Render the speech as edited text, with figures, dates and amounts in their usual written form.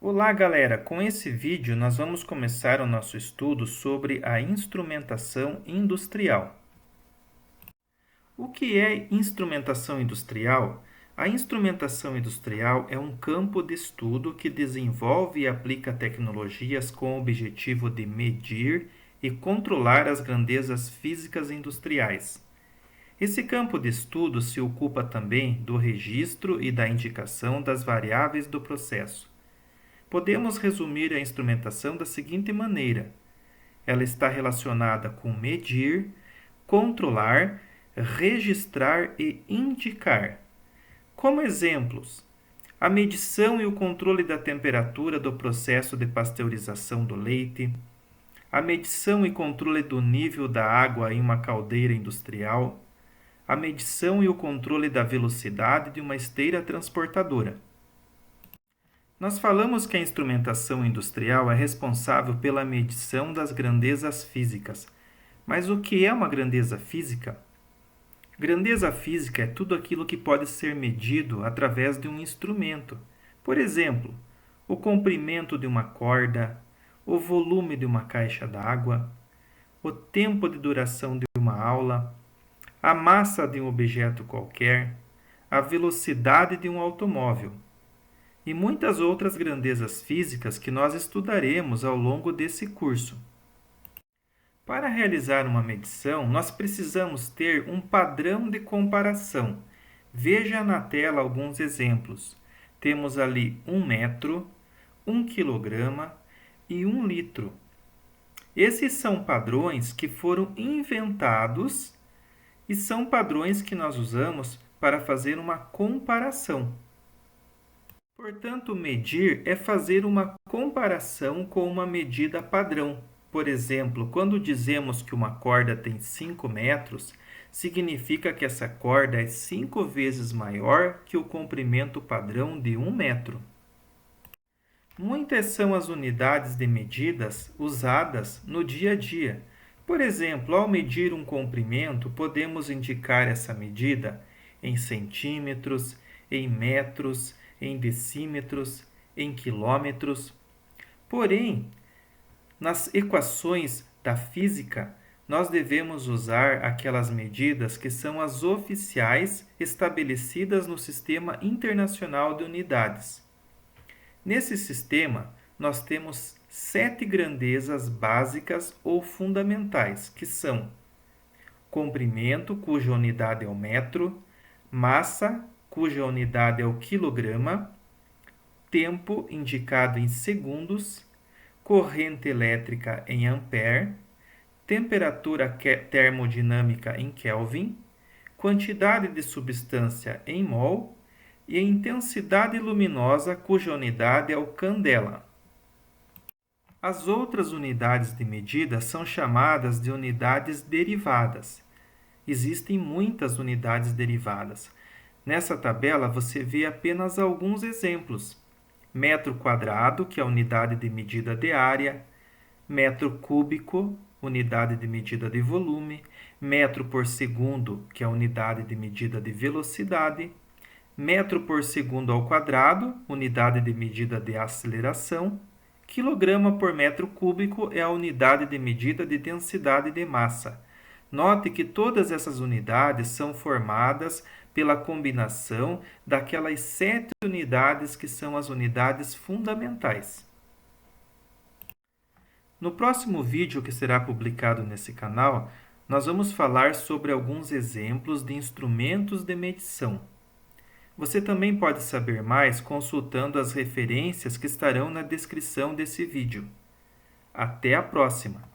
Olá, galera! Com esse vídeo, nós vamos começar o nosso estudo sobre a instrumentação industrial. O que é instrumentação industrial? A instrumentação industrial é um campo de estudo que desenvolve e aplica tecnologias com o objetivo de medir e controlar as grandezas físicas industriais. Esse campo de estudo se ocupa também do registro e da indicação das variáveis do processo. Podemos resumir a instrumentação da seguinte maneira: ela está relacionada com medir, controlar, registrar e indicar. Como exemplos, a medição e o controle da temperatura do processo de pasteurização do leite, a medição e controle do nível da água em uma caldeira industrial, a medição e o controle da velocidade de uma esteira transportadora. Nós falamos que a instrumentação industrial é responsável pela medição das grandezas físicas. Mas o que é uma grandeza física? Grandeza física é tudo aquilo que pode ser medido através de um instrumento. Por exemplo, o comprimento de uma corda, o volume de uma caixa d'água, o tempo de duração de uma aula, a massa de um objeto qualquer, a velocidade de um automóvel e muitas outras grandezas físicas que nós estudaremos ao longo desse curso. Para realizar uma medição, nós precisamos ter um padrão de comparação. Veja na tela alguns exemplos. Temos ali 1 metro, 1 quilograma e 1 litro. Esses são padrões que foram inventados e são padrões que nós usamos para fazer uma comparação. Portanto, medir é fazer uma comparação com uma medida padrão. Por exemplo, quando dizemos que uma corda tem 5 metros, significa que essa corda é 5 vezes maior que o comprimento padrão de 1 metro. Muitas são as unidades de medidas usadas no dia a dia. Por exemplo, ao medir um comprimento, podemos indicar essa medida em centímetros, em metros, em decímetros, em quilômetros. Porém, nas equações da física, nós devemos usar aquelas medidas que são as oficiais estabelecidas no Sistema Internacional de Unidades. Nesse sistema, nós temos 7 grandezas básicas ou fundamentais, que são comprimento, cuja unidade é o metro, massa, cuja unidade é o quilograma, tempo indicado em segundos, corrente elétrica em ampere, temperatura termodinâmica em Kelvin, quantidade de substância em mol e a intensidade luminosa, cuja unidade é o candela. As outras unidades de medida são chamadas de unidades derivadas. Existem muitas unidades derivadas. Nessa tabela, você vê apenas alguns exemplos. Metro quadrado, que é a unidade de medida de área, metro cúbico, unidade de medida de volume, metro por segundo, que é a unidade de medida de velocidade, metro por segundo ao quadrado, unidade de medida de aceleração, quilograma por metro cúbico é a unidade de medida de densidade de massa. Note que todas essas unidades são formadas pela combinação daquelas 7 unidades que são as unidades fundamentais. No próximo vídeo que será publicado nesse canal, nós vamos falar sobre alguns exemplos de instrumentos de medição. Você também pode saber mais consultando as referências que estarão na descrição desse vídeo. Até a próxima!